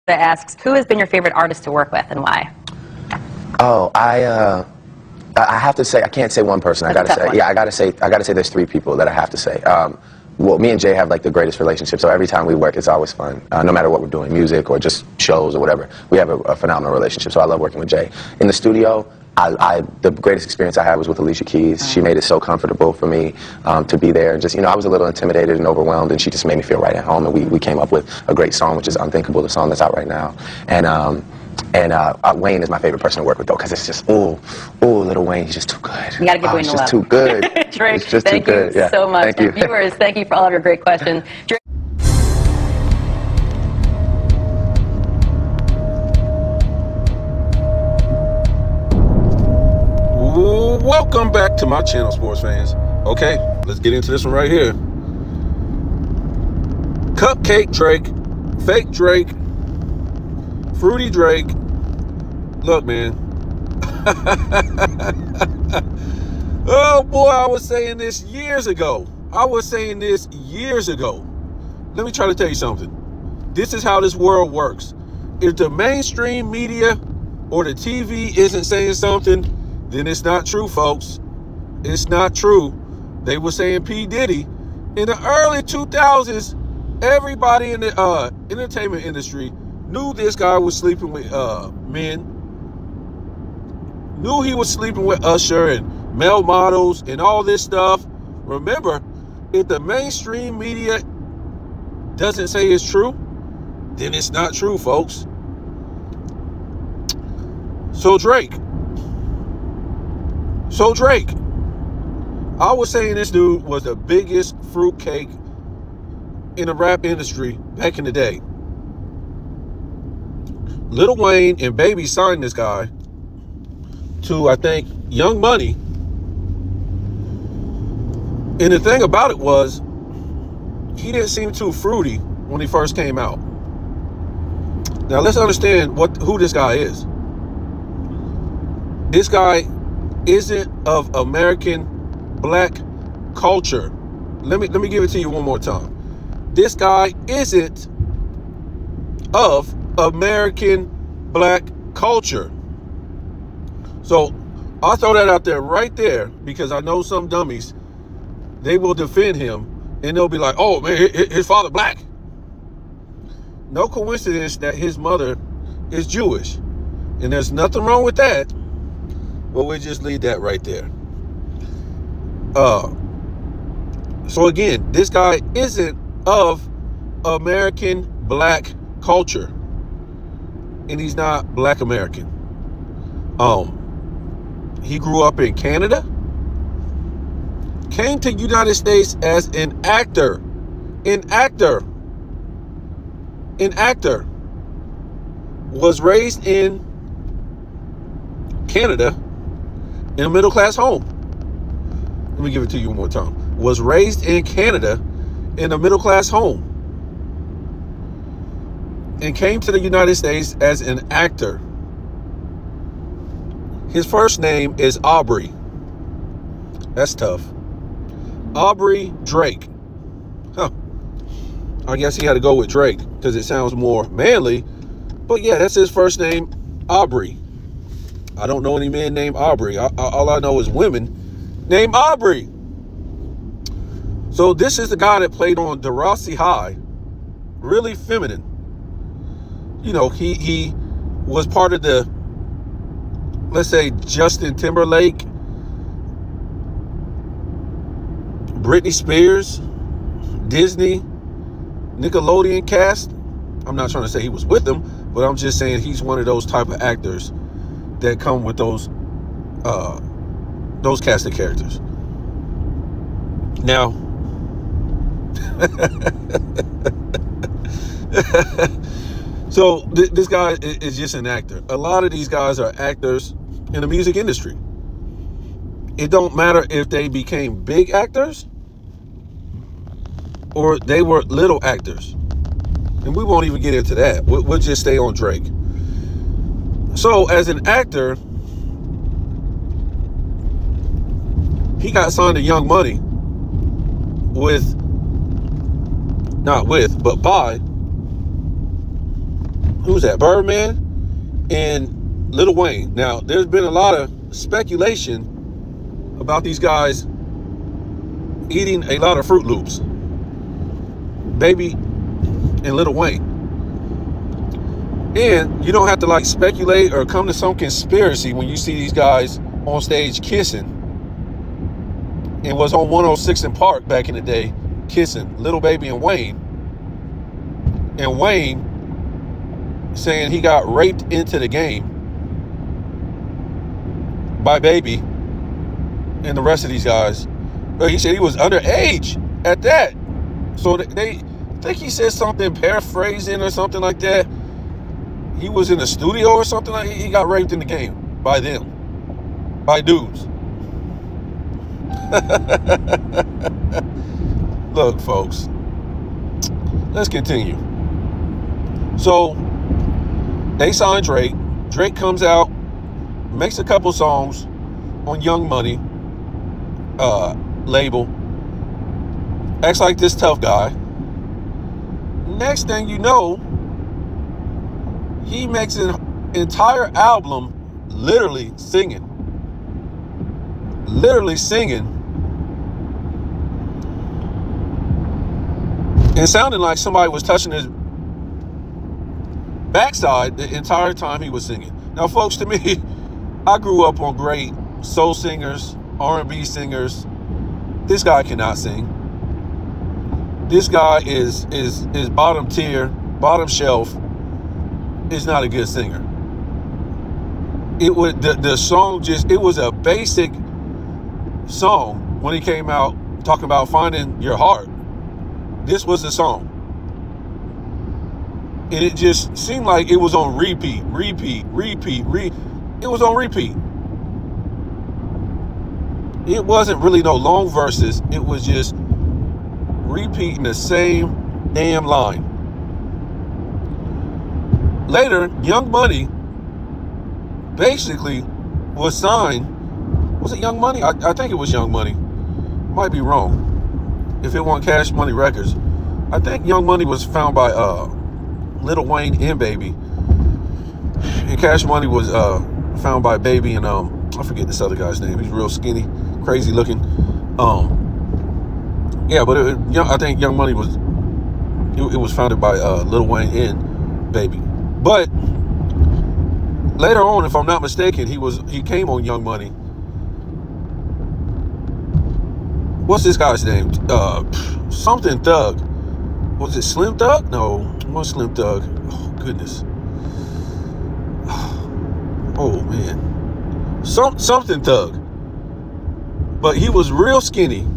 that asks, who has been your favorite artist to work with and why? Oh, I have to say, I can't say one person. I gotta say, yeah, I gotta say there's three people that I have to say. Well, me and Jay have like the greatest relationship, so every time we work, it's always fun. No matter what we're doing, music or just shows or whatever, we have a phenomenal relationship, so I love working with Jay. In the studio, the greatest experience I had was with Alicia Keys. She made it so comfortable for me to be there. And just, you know, I was a little intimidated and overwhelmed, and she just made me feel right at home. And we came up with a great song, which is Unthinkable, the song that's out right now. And Wayne is my favorite person to work with, though, because it's just, ooh, Little Wayne, he's just too good. You got to give Wayne a love. He's just too good. Drake, it's just thank too good. you so much. Thank you. Viewers, thank you for all of your great questions. Drake Welcome back to my channel, sports fans. Okay, let's get into this one right here. Cupcake Drake, fake Drake, fruity Drake. Look, man. Oh boy, I was saying this years ago. Let me try to tell you something. This is how this world works. If the mainstream media or the TV isn't saying something, then it's not true, folks. It's not true. They were saying P. Diddy. In the early 2000s, everybody in the entertainment industry knew this guy was sleeping with men. Knew he was sleeping with Usher and male models and all this stuff. Remember, if the mainstream media doesn't say it's true, then it's not true, folks. So Drake, I was saying this dude was the biggest fruitcake in the rap industry back in the day. Lil Wayne and Baby signed this guy to, I think, Young Money. And the thing about it was, he didn't seem too fruity when he first came out. Now let's understand who this guy is. This guy isn't of American black culture. Let me give it to you one more time. This guy isn't of American black culture. So I'll throw that out there right there, because I know some dummies, they will defend him and they'll be like, oh man, his father black. No coincidence that his mother is Jewish, and there's nothing wrong with that. Well, we'll just leave that right there. So again, this guy isn't of American black culture, and he's not black American. He grew up in Canada, came to the United States as an actor, was raised in Canada in a middle-class home. Let me give it to you one more time. Was raised in Canada in a middle-class home, and came to the United States as an actor. His first name is Aubrey. That's tough. Aubrey Drake. Huh. I guess he had to go with Drake because it sounds more manly. But yeah, that's his first name, Aubrey. I don't know any man named Aubrey. All I know is women named Aubrey. So this is the guy that played on Degrassi High. Really feminine. You know, he was part of the, let's say, Justin Timberlake, Britney Spears, Disney, Nickelodeon cast. I'm not trying to say he was with them, but I'm just saying he's one of those type of actors that come with those cast of characters. Now, so this guy is just an actor. A lot of these guys are actors in the music industry. It don't matter if they became big actors or they were little actors. And we won't even get into that. We'll just stay on Drake. So as an actor, he got signed to Young Money by who's that? Birdman and Lil Wayne. Now, there's been a lot of speculation about these guys eating a lot of Fruit Loops. Baby and Lil Wayne. And you don't have to like speculate or come to some conspiracy when you see these guys on stage kissing. And was on 106 in Park back in the day, kissing Lil Baby and Wayne. And Wayne saying he got raped into the game by Baby and the rest of these guys. But he said he was underage at that. So they think he said something paraphrasing or something like that. He was in the studio or something like that. He got raped in the game by them, by dudes. Look, folks, let's continue. So they signed Drake. Drake comes out, makes a couple songs on Young Money label, acts like this tough guy. Next thing you know, he makes an entire album literally singing and sounding like somebody was touching his backside the entire time he was singing. Now, folks, to me, I grew up on great soul singers, R&B singers. This guy cannot sing. This guy is bottom tier, bottom shelf. Is not a good singer. It was the song it was a basic song when he came out talking about finding your heart. This was the song. And it just seemed like it was on repeat. It was on repeat. It wasn't really no long verses. It was just repeating the same damn line. Later, Young Money basically was signed. Was it Young Money? I think it was Young Money. Might be wrong. If it wasn't Cash Money Records. I think Young Money was found by Lil Wayne and Baby. And Cash Money was found by Baby and I forget this other guy's name. He's real skinny, crazy looking. Yeah, but I think Young Money was it was founded by Lil Wayne and Baby. But later on, if I'm not mistaken, he came on Young Money. What's this guy's name? Something Thug. Was it Slim Thug? No, it wasn't Slim Thug. Oh goodness. Oh man. Something Thug. But he was real skinny,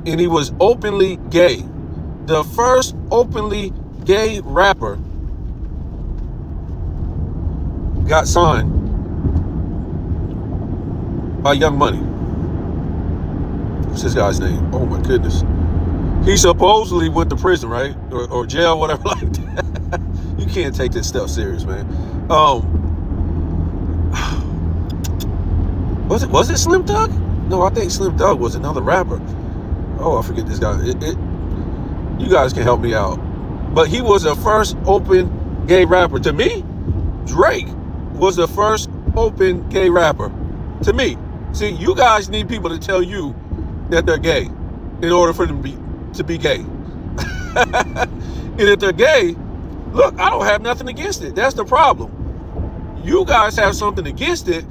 and he was openly gay. The first openly gay rapper got signed by Young Money. What's this guy's name? Oh my goodness. He supposedly went to prison, right? Or jail, whatever like that. You can't take this stuff serious, man. Was it Slim Thug? No, I think Slim Thug was another rapper. Oh, I forget this guy. You guys can help me out. But he was the first open gay rapper. To me, Drake was the first open gay rapper. To me. See, you guys need people to tell you that they're gay in order for them to be gay. And if they're gay, look, I don't have nothing against it. That's the problem. You guys have something against it.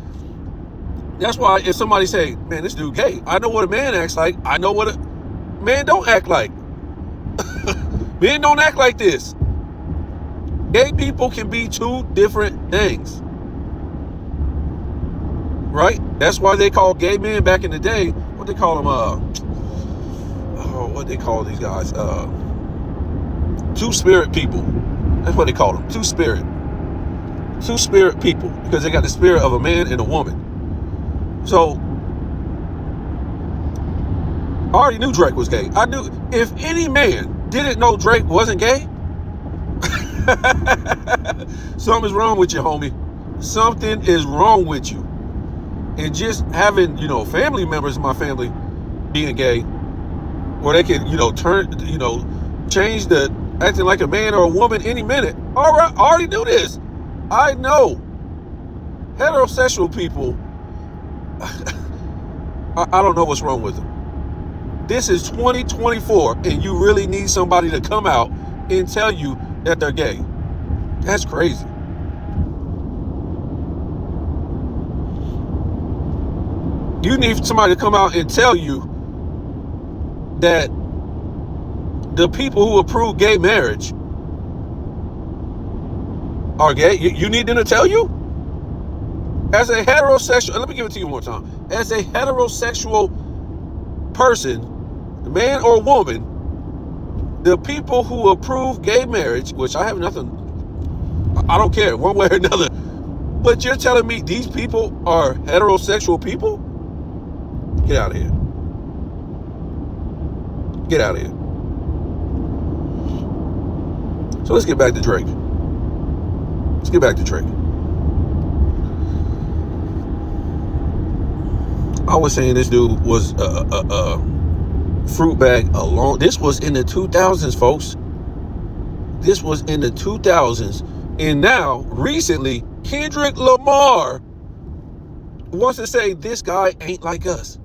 That's why if somebody say, man, this dude gay, I know what a man acts like. I know what a man don't act like. Men don't act like this. Gay people can be two different things. Right? That's why they call gay men back in the day, what they call them, what they call these guys? Two-spirit people. That's what they call them. Two-spirit people. Because they got the spirit of a man and a woman. So, I already knew Drake was gay. I knew if any man didn't know Drake wasn't gay, something's wrong with you, homie. Something is wrong with you. And just having, family members in my family being gay, where they can, change the acting like a man or a woman any minute. All right, I already knew this. I know. Heterosexual people, I don't know what's wrong with them. This is 2024, and you really need somebody to come out and tell you that they're gay. That's crazy. You need somebody to come out and tell you that the people who approve gay marriage are gay. You need them to tell you? As a heterosexual, let me give it to you one more time. As a heterosexual person, man or woman, the people who approve gay marriage, which I have nothing, I don't care one way or another, but you're telling me these people are heterosexual people? Get out of here. Get out of here. So let's get back to Drake. Let's get back to Drake. I was saying this dude was a fruit bag alone. This was in the 2000s, folks. This was in the 2000s. And now, recently, Kendrick Lamar wants to say this guy ain't like us.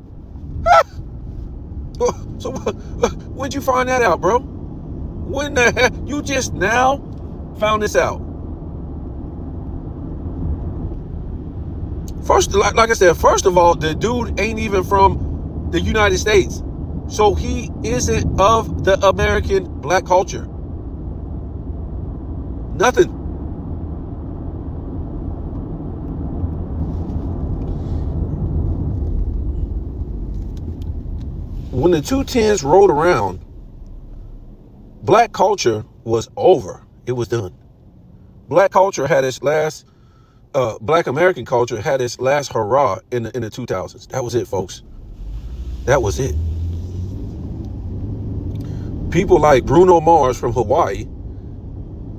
So when'd you find that out, bro? When the heck? You just now found this out. First, like I said, first of all, the dude ain't even from the United States. So he isn't of the American black culture. Nothing. When the 210s rolled around, black culture was over. It was done. Black culture had its last, black American culture had its last hurrah in the 2000s. That was it, folks. That was it. People like Bruno Mars from Hawaii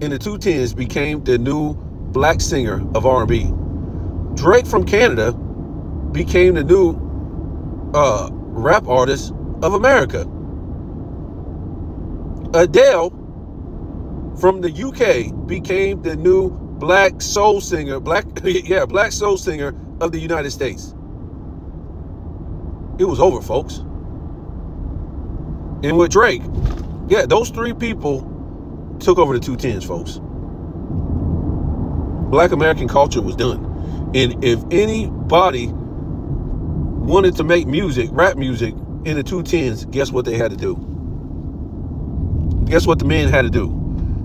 in the 210s became the new black singer of R&B. Drake from Canada became the new rap artist of America. Adele from the UK became the new black soul singer, black soul singer of the United States. It was over, folks. And with Drake, yeah, those three people took over the 210s, folks. Black American culture was done. And if anybody wanted to make music, rap music, in the 210s, guess what they had to do? Guess what the men had to do?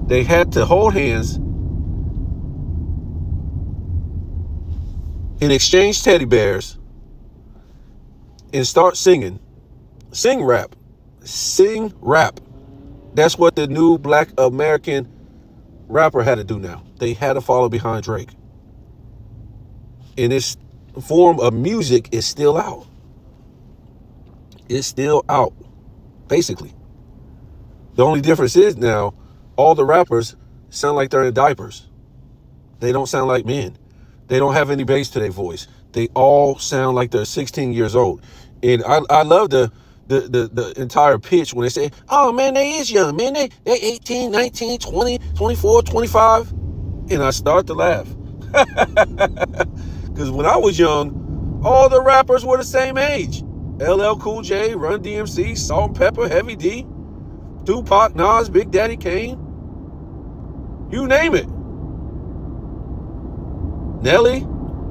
They had to hold hands and exchange teddy bears and start singing. Sing rap. Sing rap. That's what the new black American rapper had to do now. They had to follow behind Drake. And this form of music is still out. It's still out, basically. The only difference is now all the rappers sound like they're in diapers. They don't sound like men. They don't have any bass to their voice. They all sound like they're 16 years old. And I love the entire pitch when they say, oh man, they is young, man. They 18, 19, 20, 24, 25. And I start to laugh. Because when I was young, all the rappers were the same age. LL Cool J, Run DMC, Salt-N-Pepa, Heavy D, Tupac, Nas, Big Daddy Kane. You name it. Nelly,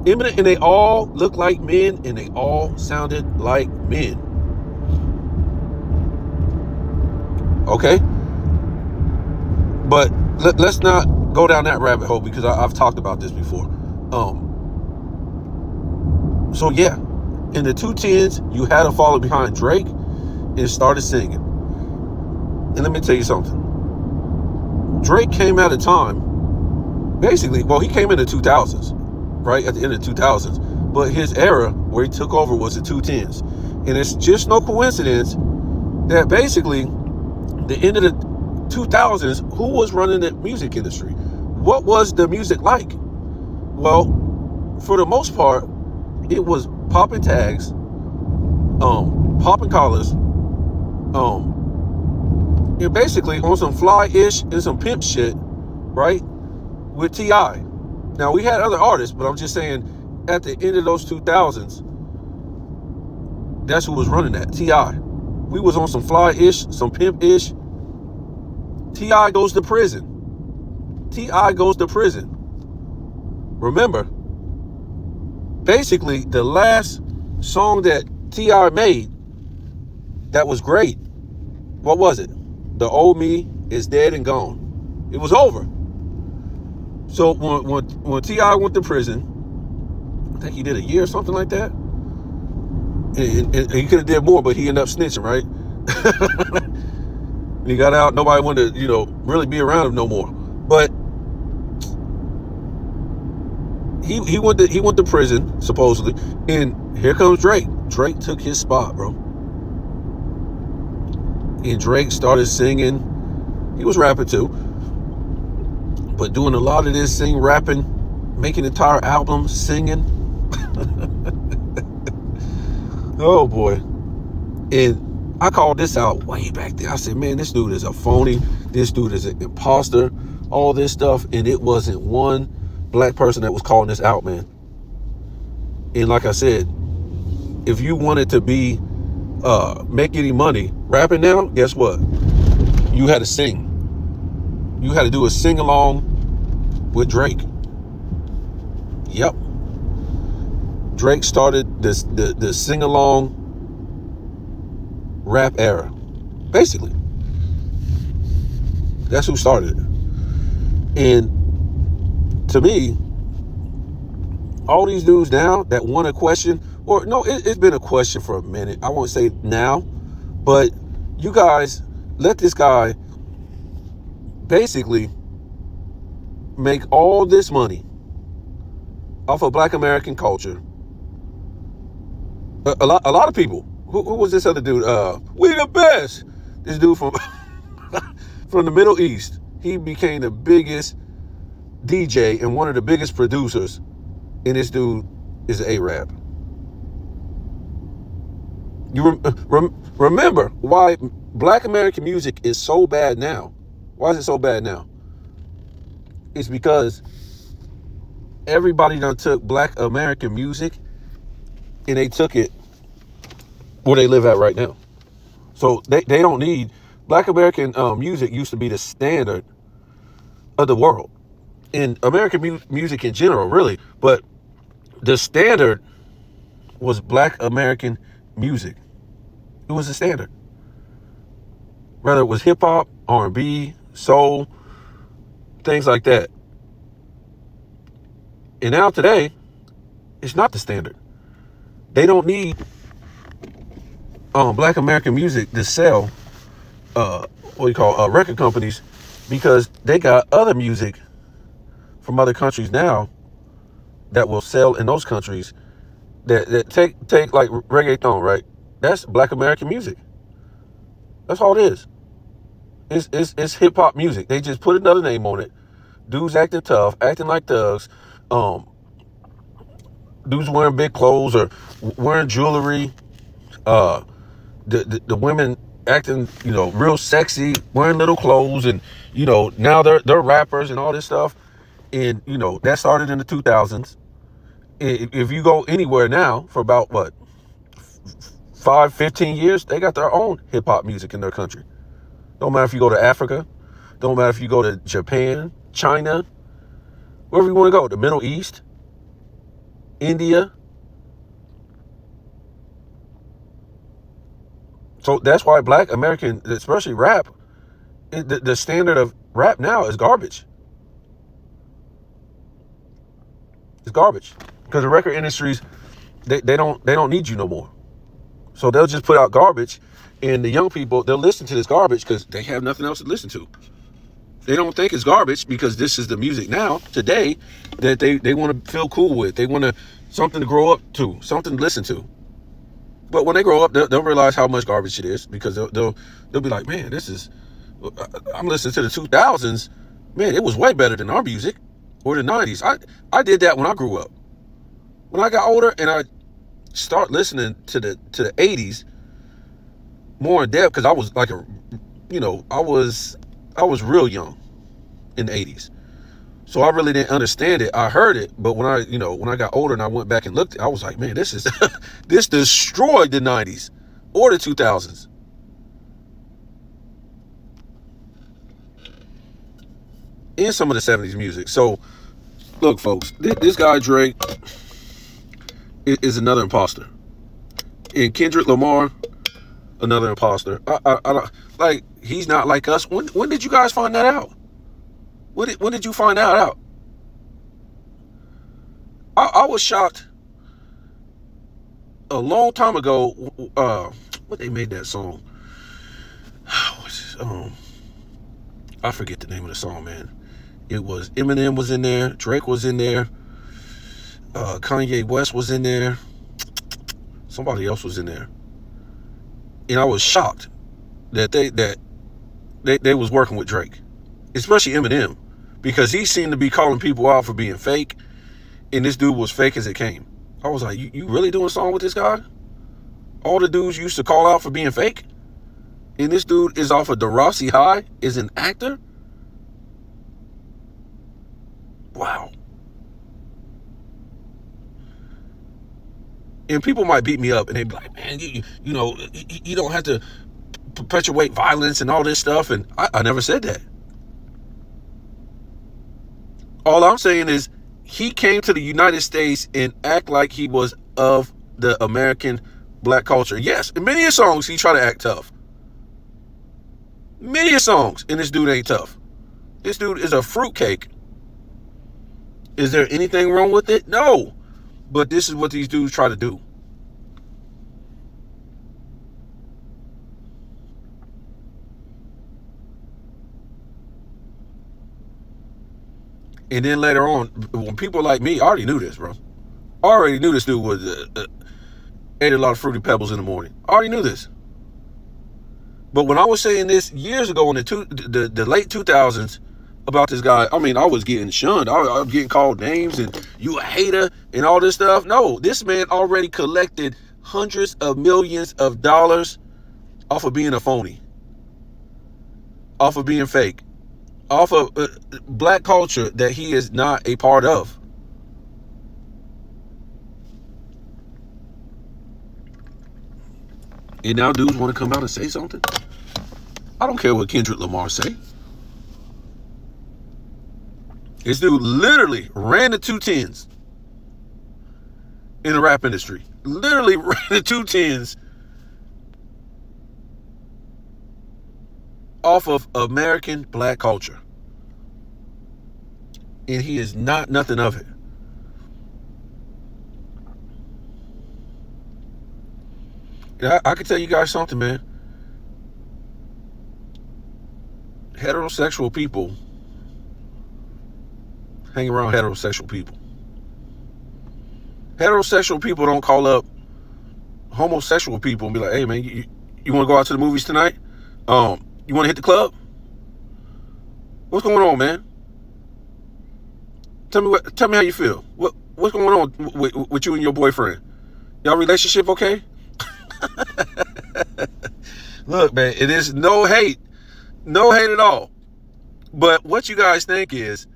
Eminem, and they all looked like men and they all sounded like men. Okay? But let's not go down that rabbit hole because I've talked about this before. So yeah, in the 210s, you had to follow behind Drake and started singing. And let me tell you something. Drake came at a time, basically, well, he came in the 2000s, right? At the end of the 2000s. But his era where he took over was the 210s. And it's just no coincidence that basically the end of the 2000s, who was running the music industry? What was the music like? Well, for the most part, it was popping tags, popping collars, and basically on some fly-ish and some pimp shit, right, with T.I. Now, we had other artists, but I'm just saying, at the end of those 2000s, that's who was running that, T.I. We was on some fly-ish, some pimp-ish. T.I. goes to prison. T.I. goes to prison. Remember, basically, the last song that T.I. made that was great, what was it? The Old Me is Dead and Gone. It was over. So when T.I. went to prison, I think he did a year or something like that. And he could have did more, but he ended up snitching, right? He got out. Nobody wanted to, really be around him no more. But he went to prison, supposedly. And here comes Drake. Drake took his spot, bro. And Drake started singing. He was rapping too, but doing a lot of this, rapping, making entire albums, singing. Oh boy. And I called this out way back then. I said, man, this dude is a phony. This dude is an imposter. All this stuff. And it wasn't one black person that was calling this out, man. And like I said, if you wanted to be make any money rapping now, guess what? You had to sing. You had to do a sing-along with Drake. Yep. Drake started the sing-along rap era. Basically. That's who started it. And to me, all these dudes now that want a question, or no, it's been a question for a minute. I won't say now, but you guys let this guy basically make all this money off of black American culture. A lot of people. Who was this other dude? We the best. This dude from from the Middle East. He became the biggest DJ and one of the biggest producers. And this dude is an Arab. You remember why black American music is so bad now? Why is it so bad now? It's because everybody done took black American music and they took it where they live at right now. So they don't need black American music. Used to be the standard of the world in American music in general, really. But the standard was black American music. It was the standard. Whether it was hip hop, R&B, soul, things like that. And now today, it's not the standard. They don't need black American music to sell record companies, because they got other music from other countries now that will sell in those countries that take like reggaeton, right? That's black American music. That's all it is. It's hip hop music. They just put another name on it. Dudes acting tough, acting like thugs. Dudes wearing big clothes or wearing jewelry. The women acting, real sexy, wearing little clothes, and now they're rappers and all this stuff. And that started in the 2000s. If you go anywhere now for about 5-15 years, they got their own hip hop music in their country. Don't matter if you go to Africa, don't matter if you go to Japan, China, wherever you want to go, the Middle East, India. So that's why black American, especially rap, the standard of rap now is garbage. It's garbage. Because the record industries, they don't need you no more. So they'll just put out garbage, and the young people, they'll listen to this garbage because they have nothing else to listen to. They don't think it's garbage because this is the music now, today, that they want to feel cool with. They want something to grow up to, something to listen to. But when they grow up, they'll realize how much garbage it is, because they'll be like, man, I'm listening to the 2000s. Man, it was way better than our music, or the 90s. I did that when I grew up. When I got older and I start listening to the 80s more in depth, because I was like you know, I was real young in the 80s. So I really didn't understand it. I heard it, but when I got older and I went back and looked, I was like, man, this is this destroyed the 90s or the 2000s. And some of the 70s music. So look, folks, this guy Drake is another imposter. And Kendrick Lamar, another imposter. I don't, like, he's not like us. When did you guys find that out? When did you find that out? I was shocked a long time ago. What they made that song? I forget the name of the song, man. It was Eminem was in there, Drake was in there, Kanye West was in there, somebody else was in there, and I was shocked that they was working with Drake, especially Eminem, because he seemed to be calling people out for being fake, and this dude was fake as it came. I was like, you really doing a song with this guy? All the dudes used to call out for being fake, and this dude is off of Degrassi High, is an actor? Wow. And people might beat me up and they'd be like, man, you know, you don't have to perpetuate violence and all this stuff. And I never said that. All I'm saying is he came to the United States and act like he was of the American black culture. Yes, in many songs he tried to act tough. Many songs, and this dude ain't tough. This dude is a fruitcake. Is there anything wrong with it? No. But this is what these dudes try to do. And then later on, when people like me, I already knew this, bro. I already knew this dude was ate a lot of Fruity Pebbles in the morning. I already knew this. But when I was saying this years ago in the late 2000s, about this guy, I mean, I was getting shunned. I was getting called names and you a hater and all this stuff. No, this man already collected hundreds of millions of dollars off of being a phony, off of being fake, off of black culture that he is not a part of. And now dudes want to come out and say something. I don't care what Kendrick Lamar say. This dude literally ran the 210s in the rap industry. Literally ran the 210s off of American black culture. And he is not nothing of it. And I can tell you guys something, man. Heterosexual people hang around heterosexual people. Heterosexual people don't call up homosexual people and be like, hey man, you want to go out to the movies tonight? You want to hit the club? What's going on, man? Tell me how you feel. What's going on with you and your boyfriend? Y'all relationship okay? Look, man, it is no hate at all. But what you guys think is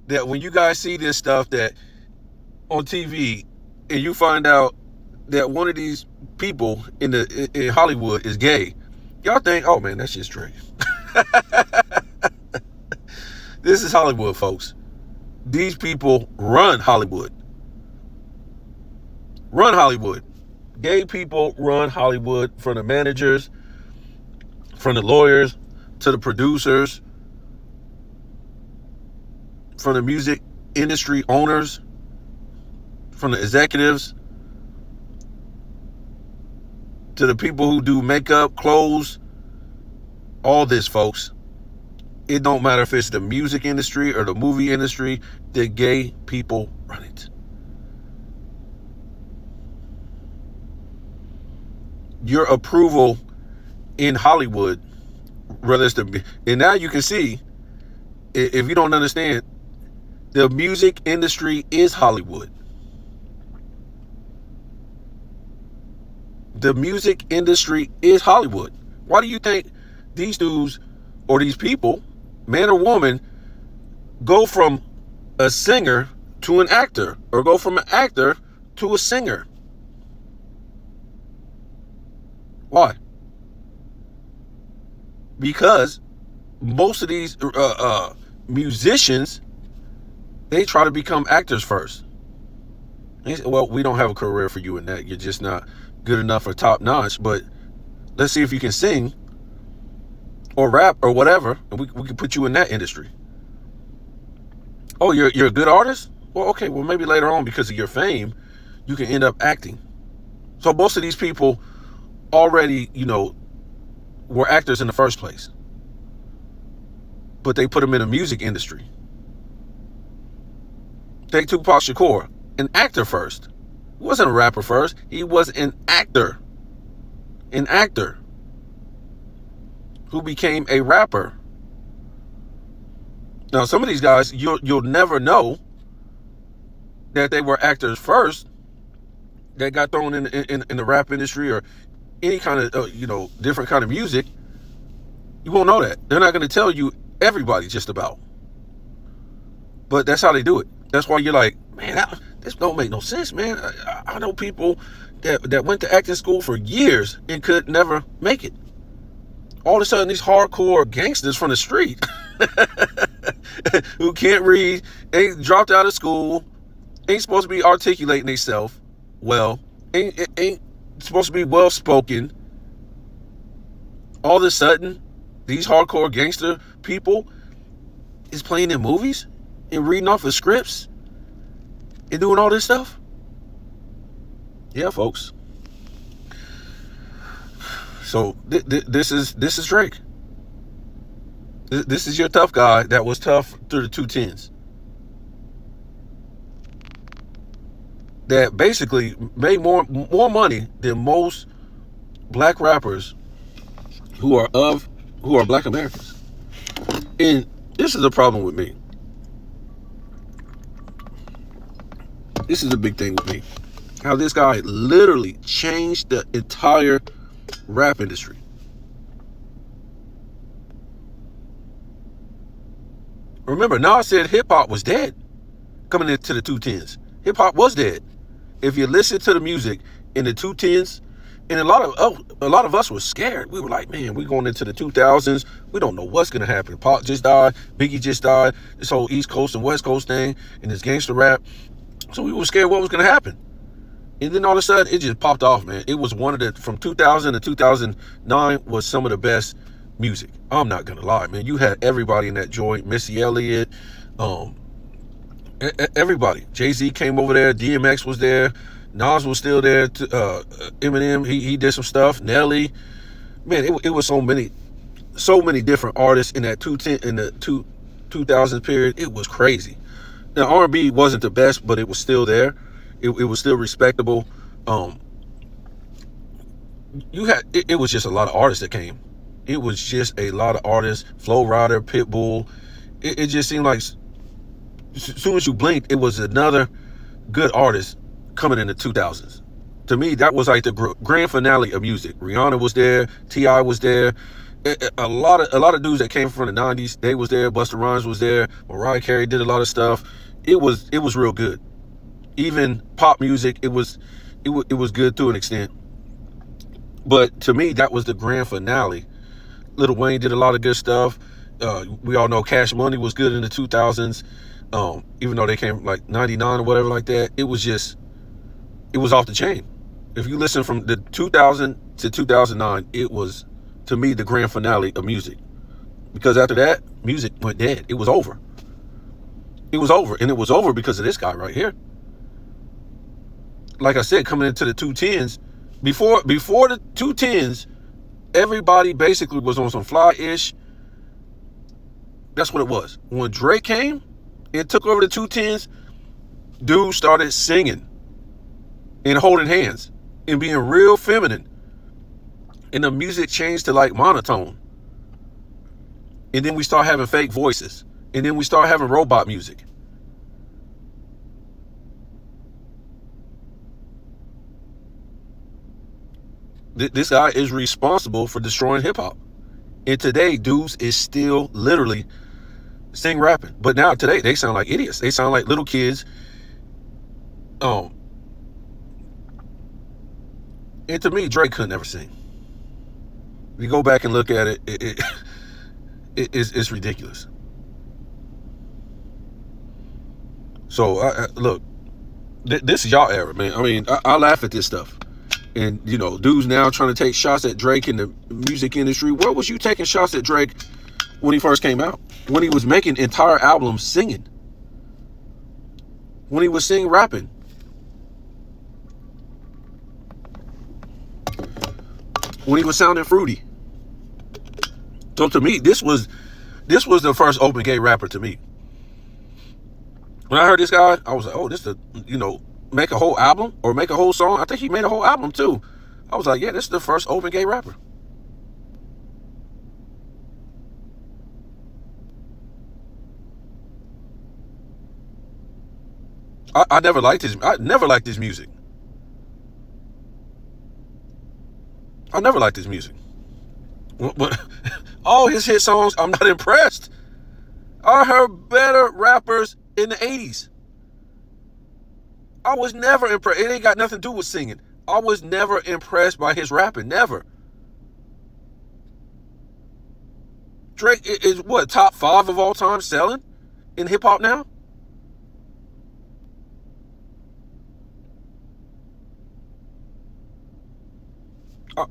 that when you guys see this stuff that on TV and you find out that one of these people in Hollywood is gay, y'all think, oh man, that's just Drake. This is Hollywood, folks. These people run Hollywood. Run Hollywood. Gay people run Hollywood, from the managers, from the lawyers, to the producers, from the music industry owners, from the executives, to the people who do makeup, clothes, all this, folks. It don't matter if it's the music industry or the movie industry, the gay people run it. Your approval in Hollywood, whether it's the, and now you can see, if you don't understand, the music industry is Hollywood. The music industry is Hollywood. Why do you think these dudes or these people, man or woman, go from a singer to an actor, or go from an actor to a singer. Why? Because most of these musicians, they try to become actors first. They say, well, we don't have a career for you in that. You're just not good enough or top notch, but let's see if you can sing or rap or whatever, and we can put you in that industry. Oh, you're a good artist? Well, okay, well, maybe later on, because of your fame, you can end up acting. So most of these people already, you know, were actors in the first place, but they put them in the music industry. Take Tupac Shakur, an actor first. He wasn't a rapper first. He was an actor. An actor who became a rapper. Now, some of these guys, you'll never know that they were actors first, that got thrown in the rap industry or any kind of, you know, different kind of music. You won't know that. They're not going to tell you everybody just about. But that's how they do it. That's why you're like, man, this don't make no sense, man. I know people that went to acting school for years and could never make it. All of a sudden, these hardcore gangsters from the street who can't read, ain't dropped out of school, ain't supposed to be articulating themselves well, ain't supposed to be well-spoken. All of a sudden, these hardcore gangster people is playing in movies and reading off of scripts and doing all this stuff. Yeah, folks. So this is Drake. This is your tough guy that was tough through the 210s. That basically made more money than most black rappers who are black Americans. And this is the problem with me. This is a big thing with me. How this guy literally changed the entire rap industry. Remember, Nas said hip-hop was dead coming into the 210s. Hip-hop was dead. If you listen to the music in the 210s, and a lot of us were scared. We were like, man, we're going into the 2000s. We don't know what's going to happen. Pac just died. Biggie just died. This whole East Coast and West Coast thing and this gangster rap. So we were scared what was going to happen. And then all of a sudden, it just popped off, man. It was one of the, from 2000 to 2009 was some of the best music. I'm not going to lie, man. You had everybody in that joint. Missy Elliott, everybody. Jay-Z came over there. DMX was there. Nas was still there. Eminem, he did some stuff. Nelly. Man, it was so many different artists in that 2000 period. It was crazy. Now, R&B wasn't the best, but it was still there. It was still respectable. It was just a lot of artists that came. It was just a lot of artists. Flo Rida, Pitbull. It just seemed like as soon as you blinked, it was another good artist coming in the 2000s. To me, that was like the grand finale of music. Rihanna was there. T.I. was there. A lot of dudes that came from the 90s, they was there. Busta Rhymes was there. Mariah Carey did a lot of stuff. It was real good. Even pop music, it was good to an extent. But to me, that was the grand finale. Lil Wayne did a lot of good stuff. We all know Cash Money was good in the 2000s. Even though they came like 99 or whatever like that, it was off the chain. If you listen from the 2000 to 2009, it was, to me, the grand finale of music. Because after that, music went dead. It was over. It was over. And it was over because of this guy right here. Like I said, coming into the 210s, before the 210s, everybody basically was on some fly-ish. That's what it was. When Drake came and took over the 210s, dudes started singing and holding hands and being real feminine. And the music changed to like monotone. And then we start having fake voices. And then we start having robot music. This guy is responsible for destroying hip-hop. And today, dudes is still literally sing rapping. But now today, they sound like idiots. They sound like little kids. And to me, Drake could never sing. If you go back and look at it, it's ridiculous. So, look, this is y'all era, man. I mean, I laugh at this stuff. And, you know, dudes now trying to take shots at Drake in the music industry. Where was you taking shots at Drake when he first came out? When he was making entire albums singing. When he was singing rapping. When he was sounding fruity. So to me, this was the first open gay rapper to me. When I heard this guy, I was like, oh, this is the, you know, make a whole album or make a whole song. I think he made a whole album too. I was like, yeah, this is the first open gay rapper. I never liked his music. I never liked his music. But all his hit songs, I'm not impressed. I heard better rappers in the 80s. I was never impressed. It ain't got nothing to do with singing. I was never impressed by his rapping. Never. Drake is what, top 5 of all time selling in hip hop now?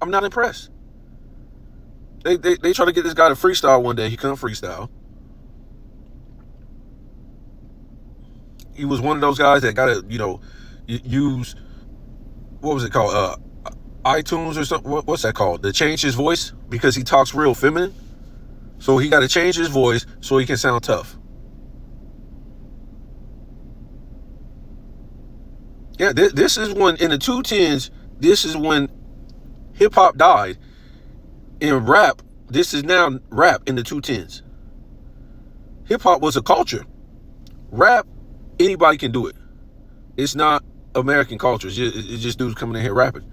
I'm not impressed. They try to get this guy to freestyle one day. He couldn't freestyle. He was one of those guys that got to, you know, use, what was it called? iTunes or something. What's that called? To change his voice because he talks real feminine. So he got to change his voice so he can sound tough. Yeah, this is when, in the 2010s, this is when hip hop died. In rap, this is now rap in the 2010s. Hip hop was a culture. Rap, anybody can do it. It's not American culture. It's just dudes coming in here rapping.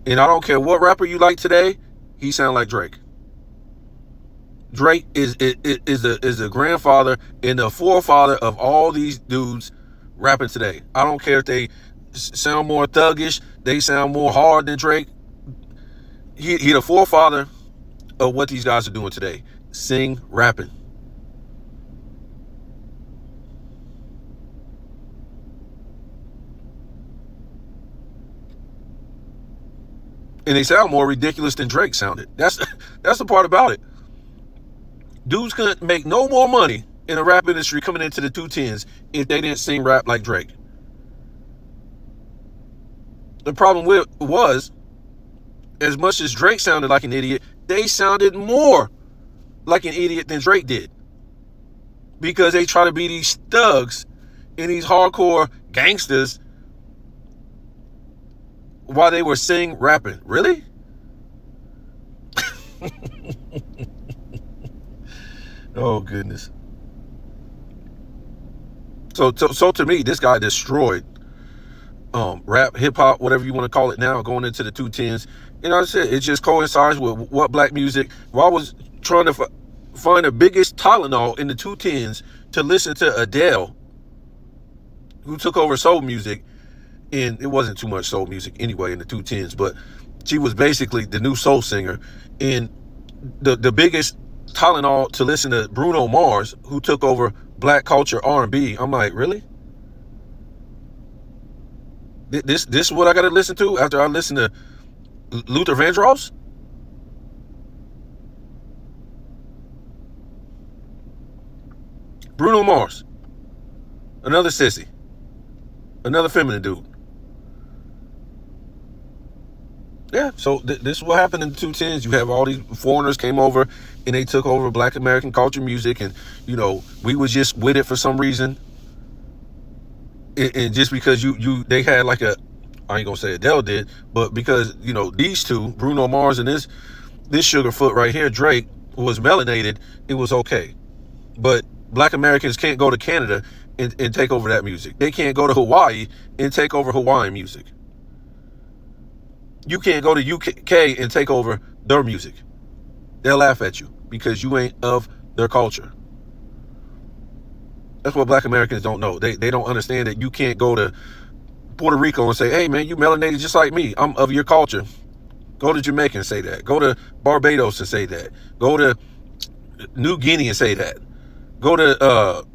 And I don't care what rapper you like today, he sound like Drake. Drake is the grandfather and the forefather of all these dudes rapping today. I don't care if they sound more thuggish, they sound more hard than Drake. He the forefather of what these guys are doing today. Sing, rapping. And they sound more ridiculous than Drake sounded. That's the part about it. Dudes couldn't make no more money in the rap industry coming into the 2010s if they didn't sing rap like Drake. The problem was, as much as Drake sounded like an idiot, they sounded more like an idiot than Drake did. Because they try to be these thugs and these hardcore gangsters while they were singing, rapping. Really? Oh, goodness. So to me, this guy destroyed rap, hip-hop, whatever you want to call it now, going into the 2010s. And I said, it just coincides with what black music. Well, I was trying to find the biggest Tylenol in the 2010s to listen to Adele, who took over soul music. And it wasn't too much soul music anyway in the 2010s, but she was basically the new soul singer. And the biggest Tylenol to listen to Bruno Mars, who took over black culture R&B. I'm like, really? This is what I got to listen to after I listen to Luther Vandross? Bruno Mars. Another sissy. Another feminine dude. Yeah, so this is what happened in the 2010s. You have all these foreigners came over and they took over black American culture music, and, you know, we was just with it for some reason. And just because they had like a, I ain't gonna say Adele did, but because, you know, these two, Bruno Mars and this Sugarfoot right here, Drake, was melanated, it was okay. But black Americans can't go to Canada and take over that music. They can't go to Hawaii and take over Hawaiian music. You can't go to UK and take over their music. They'll laugh at you because you ain't of their culture. That's what black Americans don't know. They don't understand that you can't go to Puerto Rico and say, hey man, you melanated just like me. I'm of your culture. Go to Jamaica and say that. Go to Barbados and say that. Go to New Guinea and say that. Go to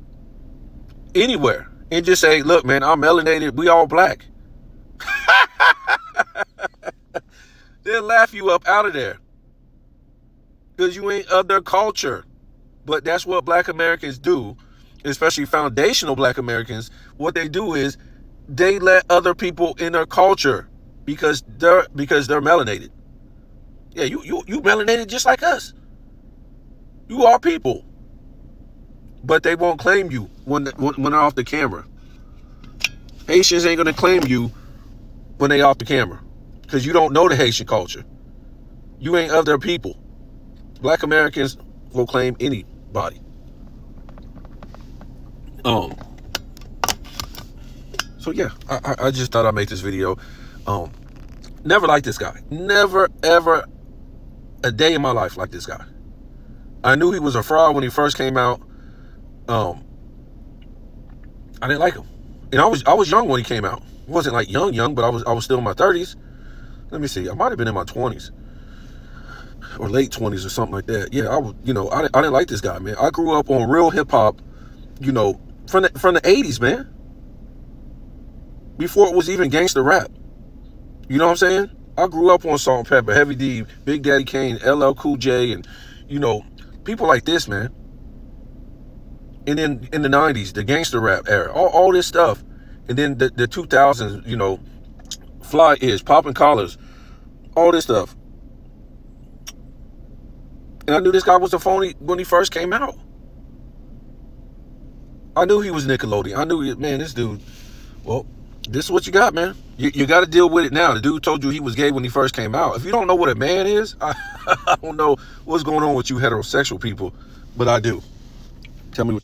anywhere and just say, look man, I'm melanated. We all black. They'll laugh you up out of there because you ain't of their culture. But that's what black Americans do, especially foundational black Americans. What they do is they let other people in their culture because they're melanated. Yeah, you melanated just like us. You are people. But they won't claim you when they're off the camera. Haitians ain't gonna claim you when they off the camera because you don't know the Haitian culture. You ain't of their people. Black Americans will claim anybody. So yeah, I just thought I'd make this video. Never liked this guy. Never, ever a day in my life like this guy. I knew he was a fraud when he first came out. I didn't like him. And I was young when he came out. I wasn't like young, but I was still in my 30s. Let me see. I might have been in my 20s or late 20s or something like that. Yeah, I didn't like this guy, man. I grew up on real hip hop, from the 80s, man. Before it was even gangster rap. You know what I'm saying? I grew up on Salt-N-Pepa, Heavy D, Big Daddy Kane, LL Cool J, and, people like this, man. And then in the 90s, the gangster rap era, all this stuff. And then the 2000s, Fly Ish, Poppin' Collars, all this stuff. And I knew this guy was a phony when he first came out. I knew he was Nickelodeon. I knew, man, this dude, well, this is what you got, man. You got to deal with it now. The dude told you he was gay when he first came out. If you don't know what a man is, I don't know what's going on with you heterosexual people, but I do. Tell me what